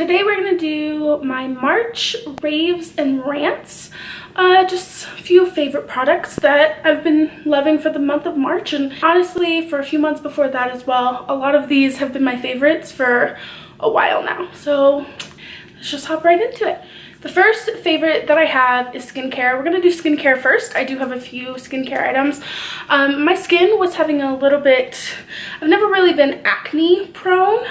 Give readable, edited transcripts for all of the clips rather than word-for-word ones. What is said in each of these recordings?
today we're gonna do my March raves and rants. Just a few favorite products that I've been loving for the month of March, and honestly for a few months before that as well. A lot of these have been my favorites for a while now, so let's just hop right into it. The first favorite that I have is skincare. We're gonna do skincare first. I do have a few skincare items. My skin was having a little bit, I've never really been acne prone,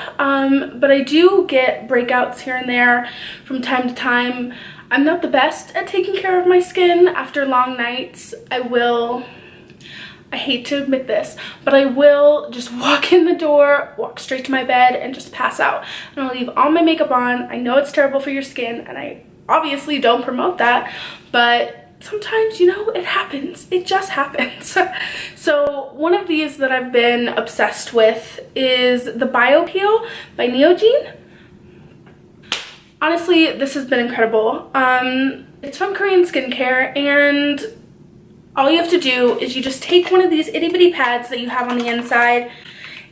but I do get breakouts here and there from time to time. I'm not the best at taking care of my skin. After long nights, I hate to admit this, but I will just walk in the door, walk straight to my bed, and just pass out. And I'll leave all my makeup on. I know it's terrible for your skin, and I obviously don't promote that, but sometimes, you know, it happens. It just happens. So one of these that I've been obsessed with is the Bio Peel by Neogen. Honestly, this has been incredible. It's from Korean skincare, and all you have to do is you just take one of these itty bitty pads that you have on the inside,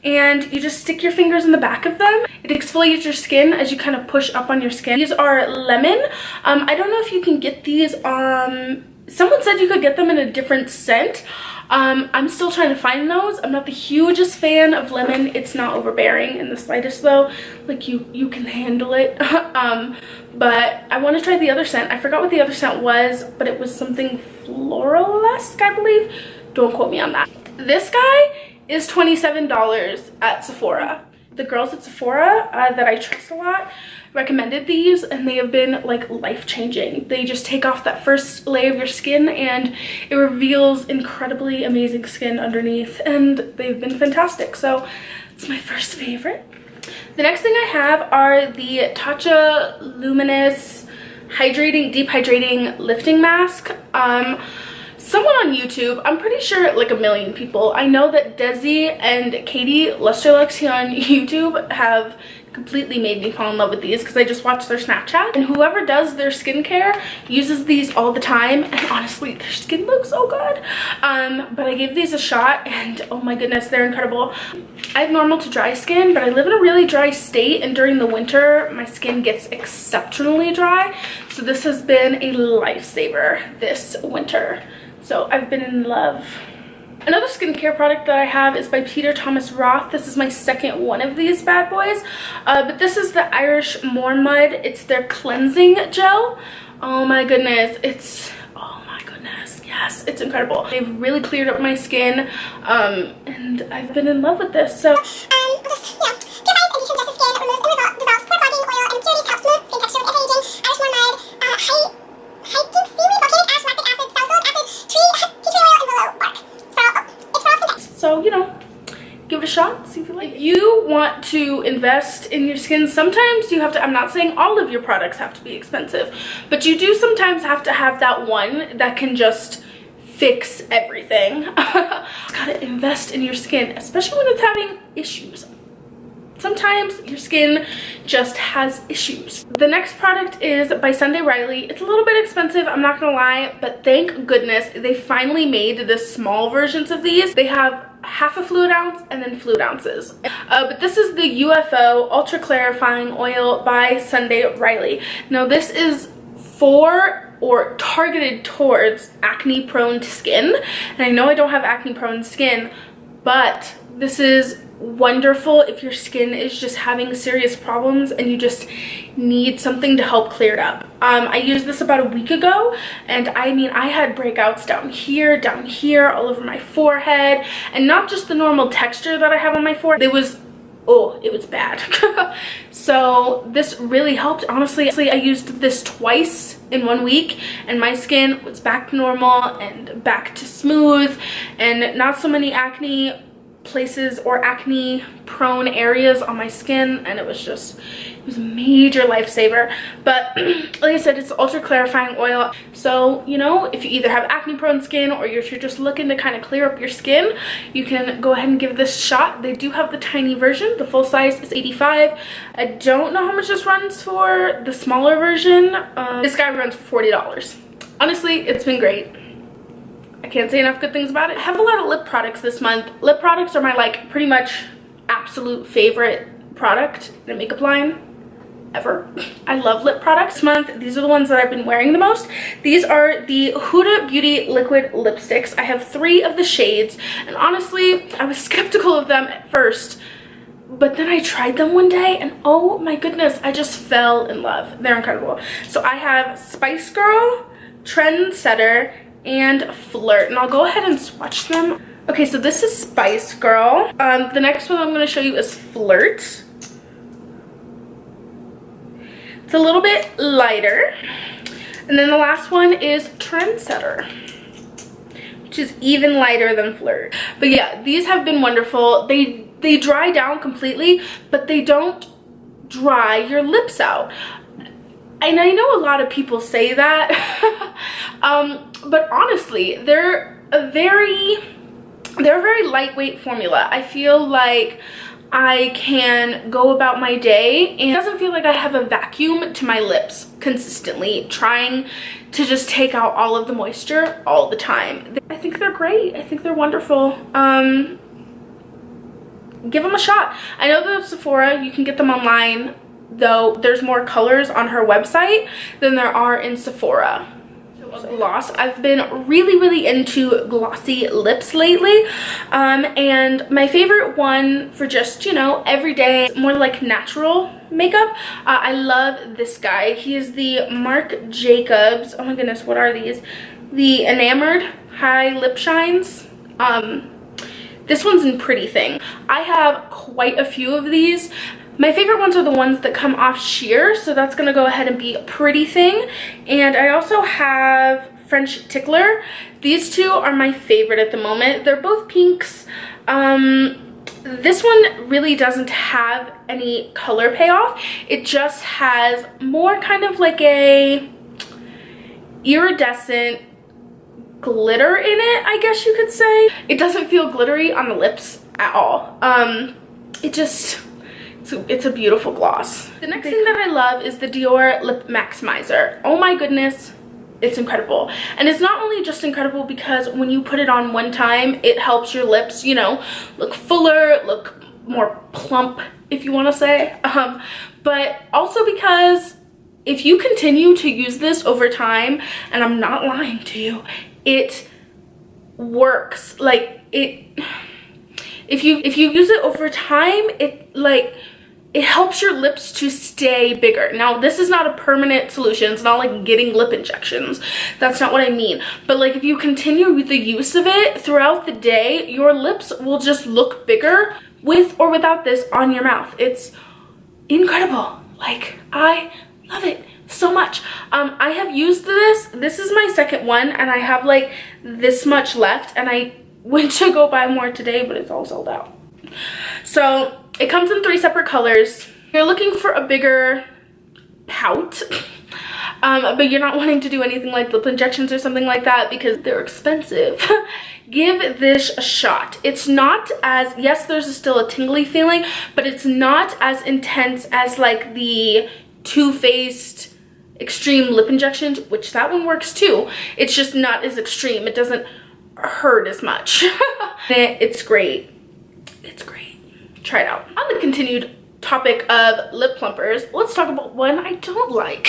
and you just stick your fingers in the back of them. It exfoliates your skin as you kind of push up on your skin. These are lemon. I don't know if you can get these, someone said you could get them in a different scent. I'm still trying to find those. I'm not the hugest fan of lemon. It's not overbearing in the slightest though. Like you can handle it. But I want to try the other scent. I forgot what the other scent was, but it was something floral-esque, I believe. Don't quote me on that. This guy is $27 at Sephora. The girls at Sephora that I trust a lot recommended these, and they have been like life-changing. They just take off that first layer of your skin and it reveals incredibly amazing skin underneath, and they've been fantastic. So it's my first favorite. The next thing I have are the Tarte Luminous Deep Hydrating Lifting Mask. Someone on YouTube, I'm pretty sure like a million people, I know that Desi and Katie Lusterlux here on YouTube have completely made me fall in love with these because I just watched their Snapchat, and whoever does their skincare uses these all the time, and honestly their skin looks so good. But I gave these a shot, and oh my goodness, they're incredible. I have normal to dry skin, but I live in a really dry state, and during the winter my skin gets exceptionally dry, so this has been a lifesaver this winter. So I've been in love. Another skincare product that I have is by Peter Thomas Roth. This is my second one of these bad boys. But this is the Irish Morn Mud. It's their cleansing gel. Oh my goodness. Oh my goodness. Yes, it's incredible. They've really cleared up my skin. And I've been in love with this. So So, you know, give it a shot, see if you like it. If you want to invest in your skin, sometimes you have to, I'm not saying all of your products have to be expensive, but you do sometimes have to have that one that can just fix everything. You gotta invest in your skin, especially when it's having issues. Sometimes your skin just has issues. The next product is by Sunday Riley. It's a little bit expensive, I'm not gonna lie, but thank goodness they finally made the small versions of these. They have half a fluid ounce and then fluid ounces. But this is the UFO Ultra Clarifying Oil by Sunday Riley. Now this is for or targeted towards acne prone skin. And I know I don't have acne prone skin, but this is wonderful if your skin is just having serious problems and you just need something to help clear it up. I used this about a week ago, and I mean, I had breakouts down here, all over my forehead, and not just the normal texture that I have on my forehead. It was bad. So this really helped. Honestly, I used this twice in 1 week, and my skin was back to normal and back to smooth, and not so many acne places or acne prone areas on my skin, and it was a major lifesaver. But like I said, it's ultra clarifying oil, so you know, if you either have acne prone skin or if you're just looking to kind of clear up your skin, you can go ahead and give this a shot. They do have the tiny version. The full size is $85. I don't know how much this runs for the smaller version. This guy runs for $40. Honestly, it's been great. I can't say enough good things about it. I have a lot of lip products this month. Lip products are my like pretty much absolute favorite product in a makeup line. ever. I love lip products. This month, these are the ones that I've been wearing the most. These are the Huda Beauty liquid lipsticks. I have 3 of the shades, and honestly, I was skeptical of them at first, but then I tried them one day and oh my goodness, I just fell in love. They're incredible. So I have Spice Girl, Trendsetter, and Flirt, and I'll go ahead and swatch them. Okay, so this is Spice Girl. The next one I'm going to show you is Flirt. It's a little bit lighter. And then the last one is Trendsetter, which is even lighter than Flirt. But yeah, these have been wonderful. They dry down completely, but they don't dry your lips out. And I know a lot of people say that, but honestly, they're a very lightweight formula. I feel like I can go about my day and it doesn't feel like I have a vacuum to my lips consistently, trying to just take out all of the moisture all the time. I think they're great. I think they're wonderful. Give them a shot. I know that at Sephora you can get them online, though there's more colors on her website than there are in Sephora. Gloss. I've been really into glossy lips lately, and my favorite one for just, you know, everyday, more like natural makeup, I love this guy. He is the Marc Jacobs, oh my goodness, what are these? The Enamored High Lip Shines. This one's in Pretty Thing. I have quite a few of these. My favorite ones are the ones that come off sheer, so that's gonna go ahead and be Pretty Thing. And I also have French Tickler. These two are my favorite at the moment. They're both pinks. This one really doesn't have any color payoff. It just has more kind of like a iridescent glitter in it, I guess you could say. It doesn't feel glittery on the lips at all. It's a beautiful gloss. The next thing that I love is the Dior Lip Maximizer. Oh my goodness, it's incredible. And it's not only just incredible because when you put it on one time, it helps your lips, you know, look fuller, look more plump, if you want to say. But also because if you continue to use this over time, and I'm not lying to you, it works. Like, if you use it over time, it helps your lips to stay bigger. Now, this is not a permanent solution. It's not like getting lip injections. That's not what I mean. But like, if you continue with the use of it throughout the day, your lips will just look bigger with or without this on your mouth. It's incredible. Like, I love it so much. I have used this. This is my second one, and I have like this much left, and I went to go buy more today, but it's all sold out. So it comes in 3 separate colors. If you're looking for a bigger pout, but you're not wanting to do anything like lip injections or something like that because they're expensive, give this a shot. It's not as, yes, there's still a tingly feeling, but it's not as intense as like the Too Faced extreme lip injections, which that one works too. It's just not as extreme. It doesn't hurt as much. It's great. It's great. Try it out. On the continued topic of lip plumpers, let's talk about one I don't like.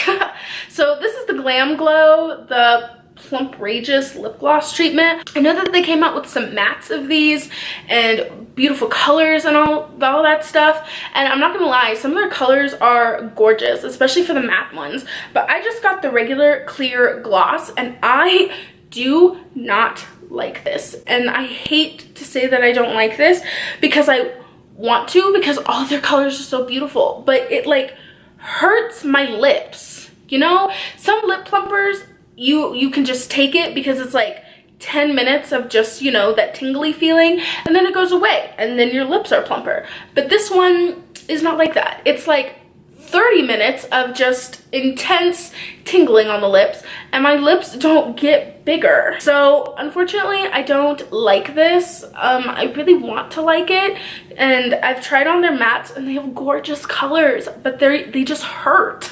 So this is the Glam Glow, the Plumragous lip gloss treatment. I know that they came out with some mattes of these and beautiful colors and all that stuff, and I'm not gonna lie, some of their colors are gorgeous, especially for the matte ones, but I just got the regular clear gloss and I do not like this. And I hate to say that I don't like this because I want to, because all their colors are so beautiful, but it like hurts my lips, you know? Some lip plumpers, you can just take it because it's like 10 minutes of just, you know, that tingly feeling, and then it goes away and then your lips are plumper. But this one is not like that. It's like 30 minutes of just intense tingling on the lips, and my lips don't get bigger. So unfortunately, I don't like this. I really want to like it, and I've tried on their mattes and they have gorgeous colors, but they just hurt.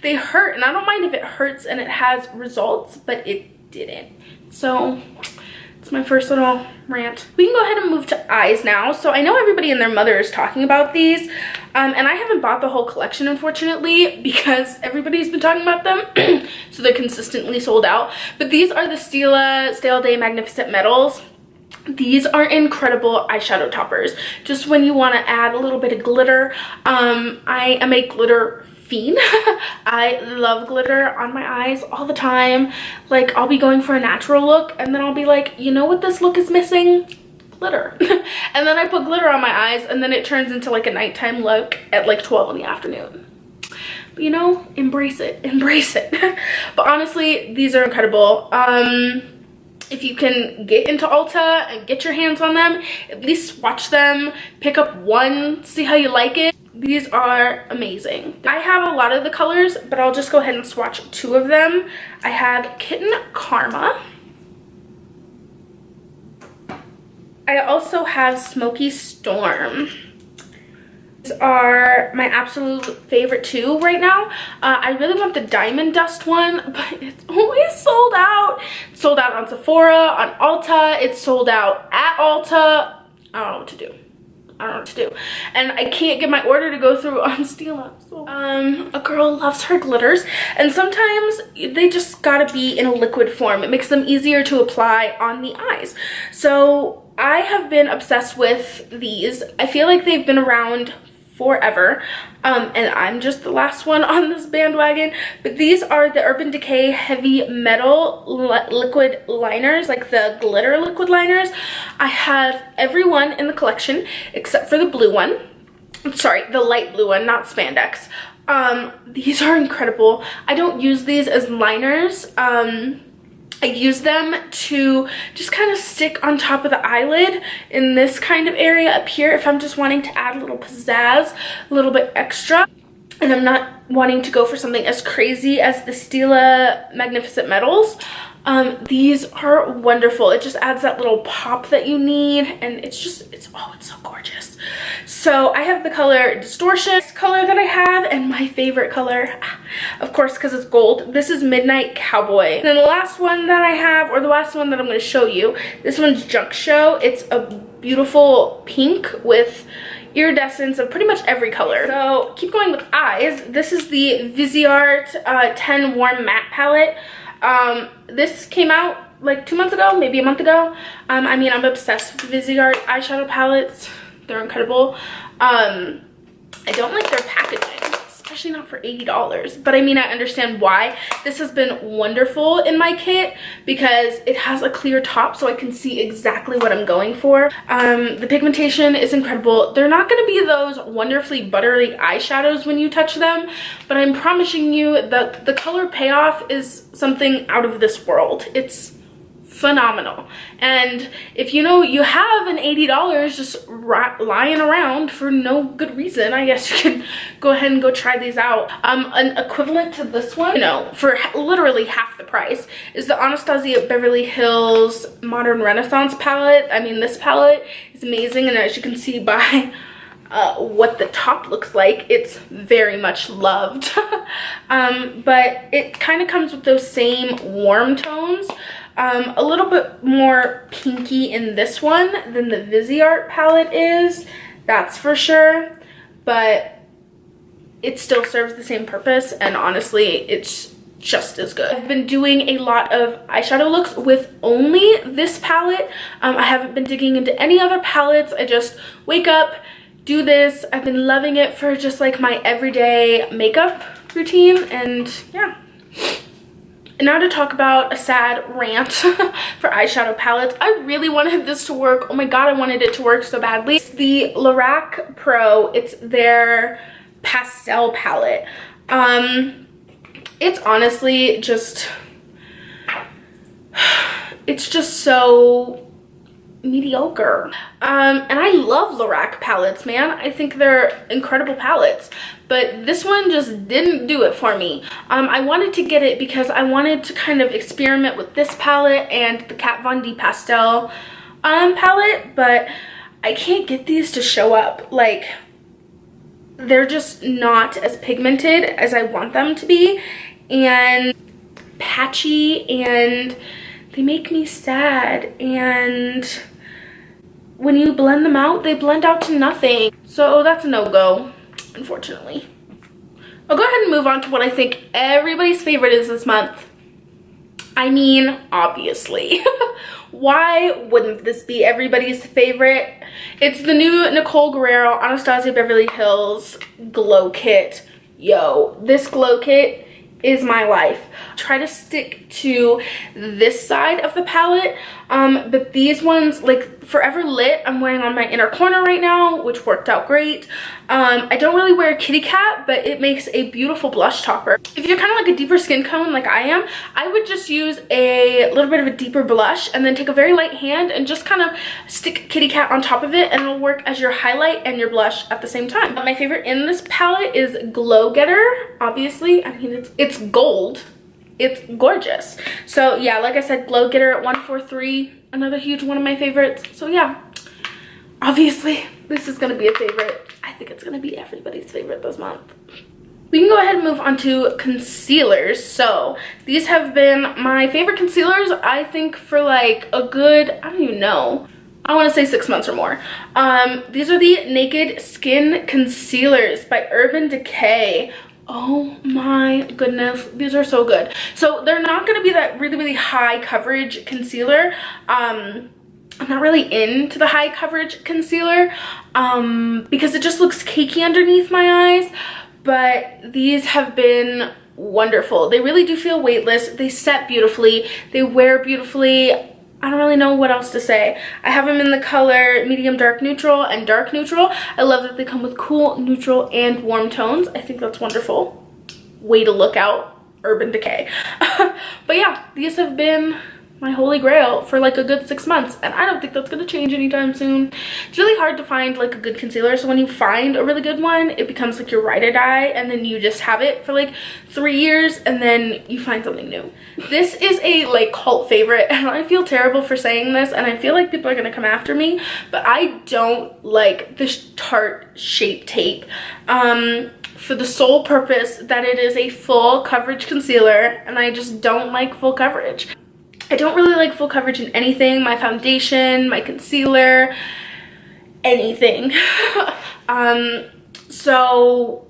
They hurt, and I don't mind if it hurts and it has results, but it didn't. So it's That's my first little rant. We can go ahead and move to eyes now. So I know everybody and their mother is talking about these, and I haven't bought the whole collection, unfortunately, because everybody's been talking about them. So they're consistently sold out. But these are the Stila Stale Day Magnificent Metals. These are incredible eyeshadow toppers. Just when you want to add a little bit of glitter. I am a glitter fiend. I love glitter on my eyes all the time. Like, I'll be going for a natural look and then I'll be like, you know what this look is missing? Glitter. And then I put glitter on my eyes and then it turns into like a nighttime look at like 12 in the afternoon. But you know, embrace it, embrace it. But honestly, these are incredible. If you can get into Ulta and get your hands on them, at least swatch them, pick up one, see how you like it. These are amazing. I have a lot of the colors, but I'll just go ahead and swatch 2 of them. I have Kitten Karma. I also have Smoky Storm. These are my absolute favorite 2 right now. I really want the Diamond Dust one, but it's always sold out. It's sold out on Sephora, on Ulta. It's sold out at Ulta. I don't know what to do. I don't know what to do. And I can't get my order to go through on Stila. So, a girl loves her glitters, and sometimes they just gotta be in a liquid form. It makes them easier to apply on the eyes. So I have been obsessed with these. I feel like they've been around forever, and I'm just the last one on this bandwagon. But these are the Urban Decay Heavy Metal Liquid Liners, like the glitter liquid liners. I have every one in the collection except for the blue one. Sorry, the light blue one, not spandex. These are incredible. I don't use these as liners. I use them to just kind of stick on top of the eyelid in this kind of area up here if I'm just wanting to add a little pizzazz, a little bit extra. And I'm not wanting to go for something as crazy as the Stila Magnificent Metals. These are wonderful. It just adds that little pop that you need, and it's so gorgeous. So I have the color Distortion, this color that I have, and my favorite color, of course, because it's gold. This is Midnight Cowboy. And then the last one that I have, or the last one that I'm going to show you, this one's Junk Show. It's a beautiful pink with iridescence of pretty much every color. So keep going with eyes. This is the Viseart 10 Warm Matte Palette. This came out like 2 months ago, maybe a month ago. I mean, I'm obsessed with Viseart eyeshadow palettes. They're incredible. I don't like their packaging, especially not for $80. But I mean, I understand why. This has been wonderful in my kit because it has a clear top so I can see exactly what I'm going for. The pigmentation is incredible. They're not going to be those wonderfully buttery eyeshadows when you touch them, but I'm promising you that the color payoff is something out of this world. It's phenomenal. And if you know you have an $80 just lying around for no good reason, I guess you can go ahead and go try these out. An equivalent to this one, you know, for literally half the price, is the Anastasia Beverly Hills Modern Renaissance palette. I mean, this palette is amazing, and as you can see by what the top looks like, it's very much loved. But it kind of comes with those same warm tones. A little bit more pinky in this one than the Viseart palette is, that's for sure, but it still serves the same purpose, and honestly, it's just as good. I've been doing a lot of eyeshadow looks with only this palette. I haven't been digging into any other palettes. I just wake up, do this. I've been loving it for just like my everyday makeup routine, and yeah. And now to talk about a sad rant for eyeshadow palettes. I really wanted this to work. Oh my god, I wanted it to work so badly. It's the Lorac Pro. It's their pastel palette. It's honestly just, it's just so mediocre. And I love Lorac palettes, man. I think they're incredible palettes, but this one just didn't do it for me. I wanted to get it because I wanted to kind of experiment with this palette and the Kat Von D pastel palette, but I can't get these to show up. Like, they're just not as pigmented as I want them to be, and patchy, and they make me sad, and when you blend them out, they blend out to nothing. So that's a no-go, unfortunately. I'll go ahead and move on to what I think everybody's favorite is this month. I mean, obviously. Why wouldn't this be everybody's favorite? It's the new Nicole Guerrero Anastasia Beverly Hills Glow Kit. Yo, this glow kit is my life. Try to stick to this side of the palette, but these ones, like Forever Lit, I'm wearing on my inner corner right now, which worked out great. I don't really wear kitty cat, but it makes a beautiful blush topper. If you're kind of like a deeper skin tone like I am, I would just use a little bit of a deeper blush and then take a very light hand and just kind of stick kitty cat on top of it, and it'll work as your highlight and your blush at the same time. My favorite in this palette is Glow Getter, obviously. I mean, it's gold. It's gorgeous. So yeah, like I said, Glow Getter at 143, another huge one of my favorites. So yeah, obviously this is gonna be a favorite. I think it's gonna be everybody's favorite this month. We can go ahead and move on to concealers. So these have been my favorite concealers, I think, for like a good, I don't even know, I want to say 6 months or more. These are the Naked Skin Concealers by Urban Decay. Oh my goodness, these are so good. So they're not going to be that really high coverage concealer. I'm not really into the high coverage concealer because it just looks cakey underneath my eyes, but these have been wonderful. They really do feel weightless. They set beautifully. They wear beautifully. I don't really know what else to say. I have them in the color medium dark neutral and dark neutral. I love that they come with cool, neutral, and warm tones. I think that's wonderful. Way to look out, Urban Decay. But yeah, these have been my holy grail for like a good 6 months, and I don't think that's gonna change anytime soon. It's really hard to find like a good concealer, so when you find a really good one, it becomes like your ride or die, and then you just have it for like 3 years, and then you find something new. This is a like cult favorite, and I feel terrible for saying this, and I feel like people are gonna come after me, but I don't like this Tarte Shape Tape for the sole purpose that it is a full coverage concealer, and I just don't like full coverage. I don't really like full coverage in anything, my foundation, my concealer, anything. So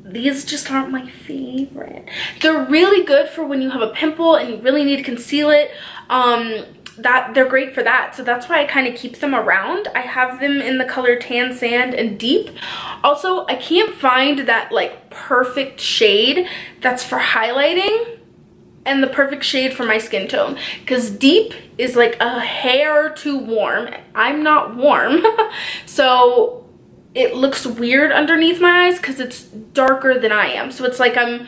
these just aren't my favorite. They're really good for when you have a pimple and you really need to conceal it. That they're great for that, so that's why I kind of keep them around. I have them in the color Tan Sand and Deep. Also, I can't find that like perfect shade that's for highlighting and the perfect shade for my skin tone, because Deep is like a hair too warm. I'm not warm. So it looks weird underneath my eyes because it's darker than I am, so it's like I'm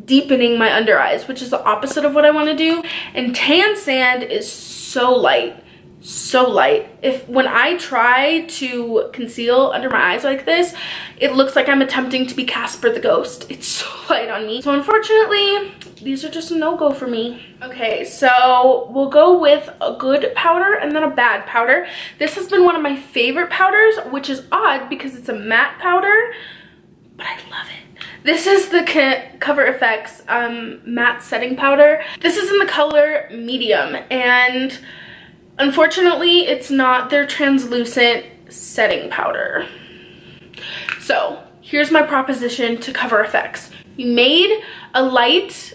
deepening my under eyes, which is the opposite of what I want to do. And Tan Sand is so light, so light. When I try to conceal under my eyes like this, it looks like I'm attempting to be Casper the Ghost. It's so light on me. So unfortunately, these are just a no-go for me. Okay, so we'll go with a good powder and then a bad powder. This has been one of my favorite powders, which is odd because it's a matte powder, but I love it. This is the Cover FX matte setting powder. This is in the color medium, and unfortunately it's not their translucent setting powder. So here's my proposition to Cover FX. You made a light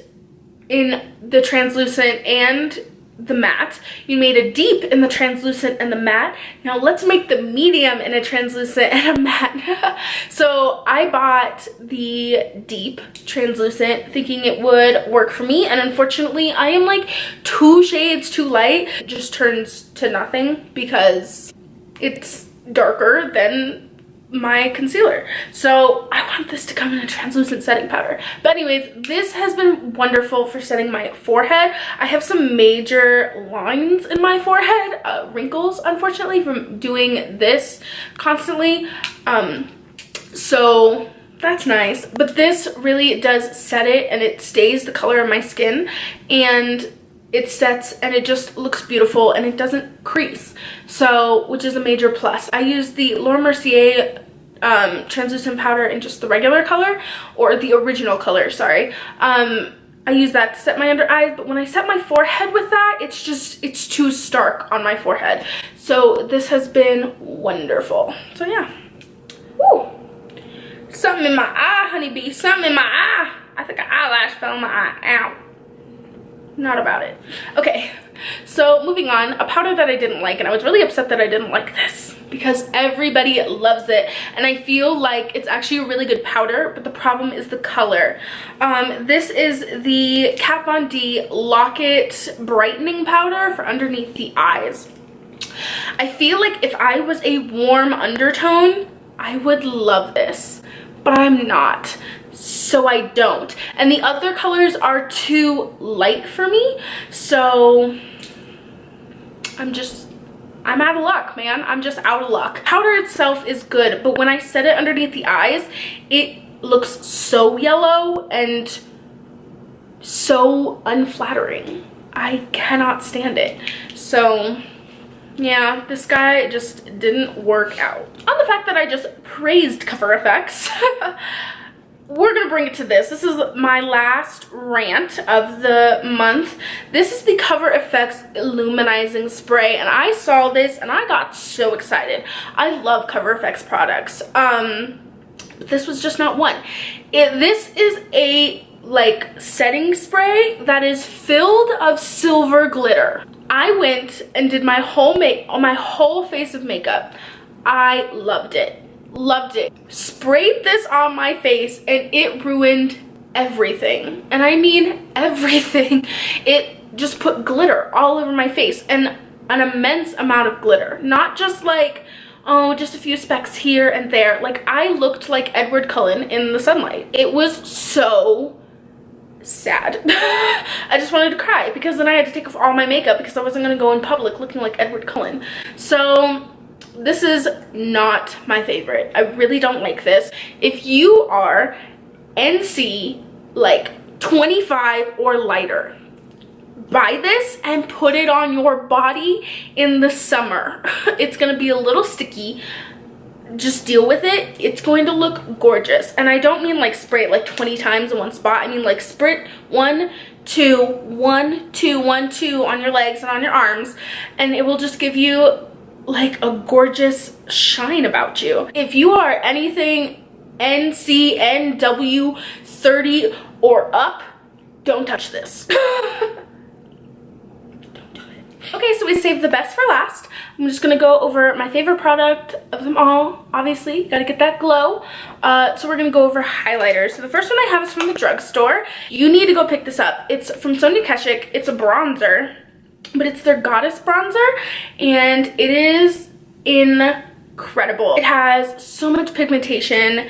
in the translucent and the matte. You made a deep in the translucent and the matte. Now let's make the medium in a translucent and a matte. So I bought the deep translucent thinking it would work for me, and unfortunately I am like 2 shades too light. It just turns to nothing because it's darker than my concealer. So I want this to come in a translucent setting powder. But anyways, this has been wonderful for setting my forehead. I have some major lines in my forehead, wrinkles, unfortunately, from doing this constantly. So that's nice. But this really does set it, and it stays the color of my skin, and it sets and it just looks beautiful, and it doesn't crease, so which is a major plus. I use the Laura Mercier translucent powder in just the regular color, or the original color, sorry. I use that to set my under eyes, but when I set my forehead with that, it's too stark on my forehead. So this has been wonderful. So yeah. Woo. Something in my eye, honeybee, something in my eye. I think an eyelash fell in my eye. Ow. Not about it. Okay, so moving on, a powder that I didn't like, and I was really upset that I didn't like this because everybody loves it, and I feel like it's actually a really good powder, but the problem is the color. This is the Kat Von D Lock-It Brightening Powder for underneath the eyes. I feel like if I was a warm undertone, I would love this, but I'm not. So I don't, and the other colors are too light for me, so I'm out of luck, man. I'm just out of luck. Powder itself is good, but when I set it underneath the eyes, it looks so yellow and so unflattering. I cannot stand it. So yeah, this guy just didn't work out. On the fact that I just praised Cover FX, we're gonna bring it to this. This is my last rant of the month. This is the Cover FX Illuminizing Spray, and I saw this and I got so excited. I love Cover FX products. But this was just not one. This is a like setting spray that is filled of silver glitter. I went and did my whole face of makeup. I loved it. Loved it. Sprayed this on my face and it ruined everything. And I mean everything. It just put glitter all over my face, and an immense amount of glitter. Not just like, oh, just a few specks here and there. Like, I looked like Edward Cullen in the sunlight. It was so sad. I just wanted to cry because then I had to take off all my makeup because I wasn't going to go in public looking like Edward Cullen. So this is not my favorite. I really don't like this. If you are NC like 25 or lighter, buy this and put it on your body in the summer. It's gonna be a little sticky. Just deal with it. It's going to look gorgeous. And I don't mean like spray it like 20 times in one spot. I mean like spray it 1, 2, 1, 2, 1, 2 on your legs and on your arms, and it will just give you like a gorgeous shine about you. If you are anything NC, NW 30 or up, don't touch this. Don't do it. Okay, so we saved the best for last. I'm just gonna go over my favorite product of them all. Obviously, gotta get that glow. So we're gonna go over highlighters. So the first one I have is from the drugstore. You need to go pick this up. It's from Sonia Keshik. It's a bronzer, but it's their Goddess bronzer, and it is incredible. It has so much pigmentation.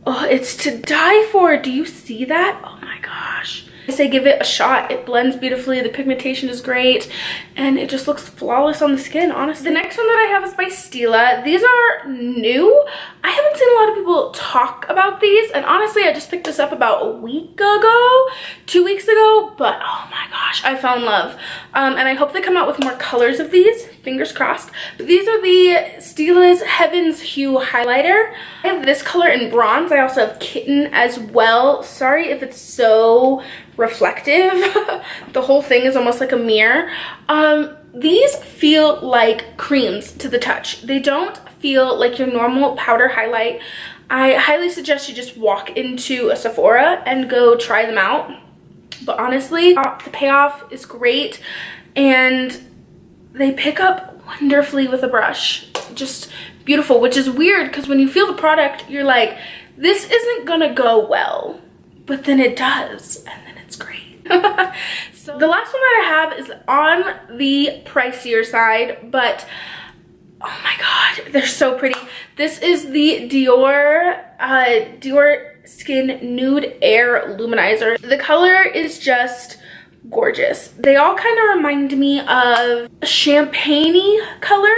Oh, it's to die for. Do you see that? Oh my gosh. I say give it a shot. It blends beautifully, the pigmentation is great, and it just looks flawless on the skin, honestly. The next one that I have is by Stila. These are new. I haven't seen a lot of people talk about these, and honestly, I just picked this up about a week ago, 2 weeks ago, but oh my gosh, I fell in love. And I hope they come out with more colors of these, fingers crossed. But these are the Stila's Heaven's Hue highlighter. I have this color in bronze. I also have Kitten as well. Sorry if it's so reflective. The whole thing is almost like a mirror. These feel like creams to the touch. They don't feel like your normal powder highlight. I highly suggest you just walk into a Sephora and go try them out. But honestly, the payoff is great, and they pick up wonderfully with a brush. Just beautiful, which is weird because when you feel the product, you're like, this isn't gonna go well, but then it does, and then it's great. So the last one that I have is on the pricier side, but oh my god, they're so pretty. This is the Dior Skin Nude Air Luminizer. The color is just gorgeous. They all kind of remind me of a champagne-y color.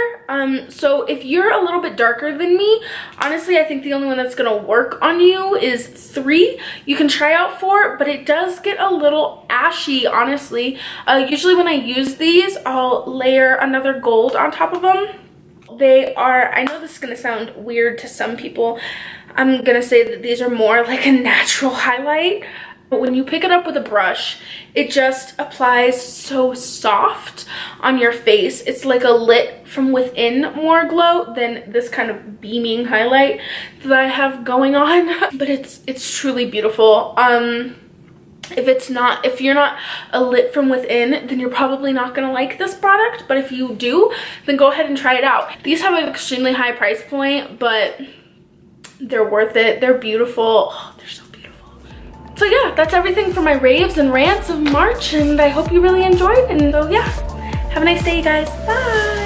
So if you're a little bit darker than me, honestly, I think the only one that's gonna work on you is 3. You can try out 4, but it does get a little ashy, honestly. Usually when I use these, I'll layer another gold on top of them. They are, I know this is gonna sound weird to some people, I'm gonna say that these are more like a natural highlight. But when you pick it up with a brush, it just applies so soft on your face. It's like a lit from within more glow than this kind of beaming highlight that I have going on. But it's truly beautiful. If you're not a lit from within, then you're probably not gonna like this product. But if you do, then go ahead and try it out. These have an extremely high price point, but they're worth it. They're beautiful. Oh, they're so beautiful. So yeah, that's everything for my raves and rants of March, and I hope you really enjoyed. And so yeah, have a nice day, you guys. Bye.